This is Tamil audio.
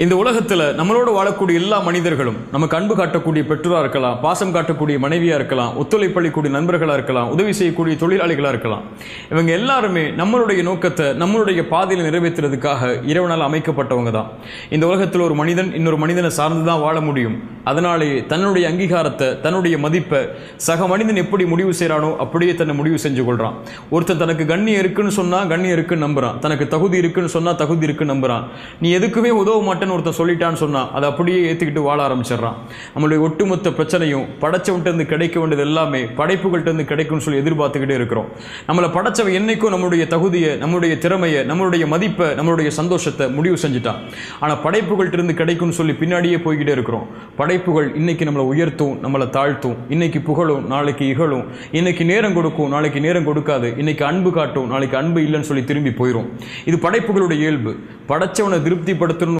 இந்த உலகத்தில் நம்மளோட வாழக்கூடிய எல்லா மனிதர்களும் நமக்கு அன்பு காட்டக்கூடிய பெற்றோராக இருக்கலாம், பாசம் காட்டக்கூடிய மனைவியாக இருக்கலாம், ஒத்துழைப்பளிக்கூடிய நண்பர்களாக இருக்கலாம், உதவி செய்யக்கூடிய தொழிலாளிகளாக இருக்கலாம். இவங்க எல்லாருமே நம்மளுடைய நோக்கத்தை நம்மளுடைய பாதையில் நிறைவேற்றுறதுக்காக இறைவனால் அமைக்கப்பட்டவங்க தான். இந்த உலகத்தில் ஒரு மனிதன் இன்னொரு மனிதனை சார்ந்து தான் வாழ முடியும். அதனாலே தன்னுடைய அங்கீகாரத்தை, தன்னுடைய மதிப்பை சக மனிதன் எப்படி முடிவு செய்கிறானோ அப்படியே தன்னை முடிவு செஞ்சு கொள்கிறான். ஒருத்தன் தனக்கு கண்ணியம் இருக்குன்னு சொன்னால் கண்ணியம் இருக்குன்னு நம்புறான், தனக்கு தகுதி இருக்குன்னு சொன்னால் தகுதி இருக்குன்னு நம்புறான். நீ எதுக்குமே உதவ மாட்டேன்னு ஒருத்தன் சொல்லிட்டான்னு சொன்னா அதை அப்படியே ஏத்துக்கிட்டு வாழ ஆரம்பிச்சிடறான். நம்மளுடைய ஒட்டுமொத்த பிரச்சனையும் படைச்சவன்ட்டு இருந்து கிடைக்க வேண்டியது எல்லாமே படைப்புகள்கிட்ட இருந்து கிடைக்கும்னு சொல்லி எதிர்பார்த்துக்கிட்டே இருக்கிறோம். நம்மளை படைச்சவன் என்னைக்கும் நம்மளுடைய தகுதியை, நம்மளுடைய திறமையை, நம்மளுடைய மதிப்பை, நம்மளுடைய சந்தோஷத்தை முடிவு செஞ்சுட்டான். ஆனால் படைப்புகள்கிட்ட இருந்து கிடைக்கும்னு சொல்லி பின்னாடியே போய்கிட்டே இருக்கிறோம். படைப்புகள் இன்னைக்கு நம்மளை உயர்த்தும், நம்மளை தாழ்த்தும், இன்னைக்கு புகழும், நாளைக்கு இகழும், இன்னைக்கு நேரம் கொடுக்கும், நாளைக்கு நேரம் கொடுக்காது, இன்னைக்கு அன்பு காட்டும், நாளைக்கு அன்பு இல்லைன்னு சொல்லி திரும்பி போயிடும். இது படைப்புகளுடைய இயல்பு. படைச்சவனை திருப்திப்படுத்தணும்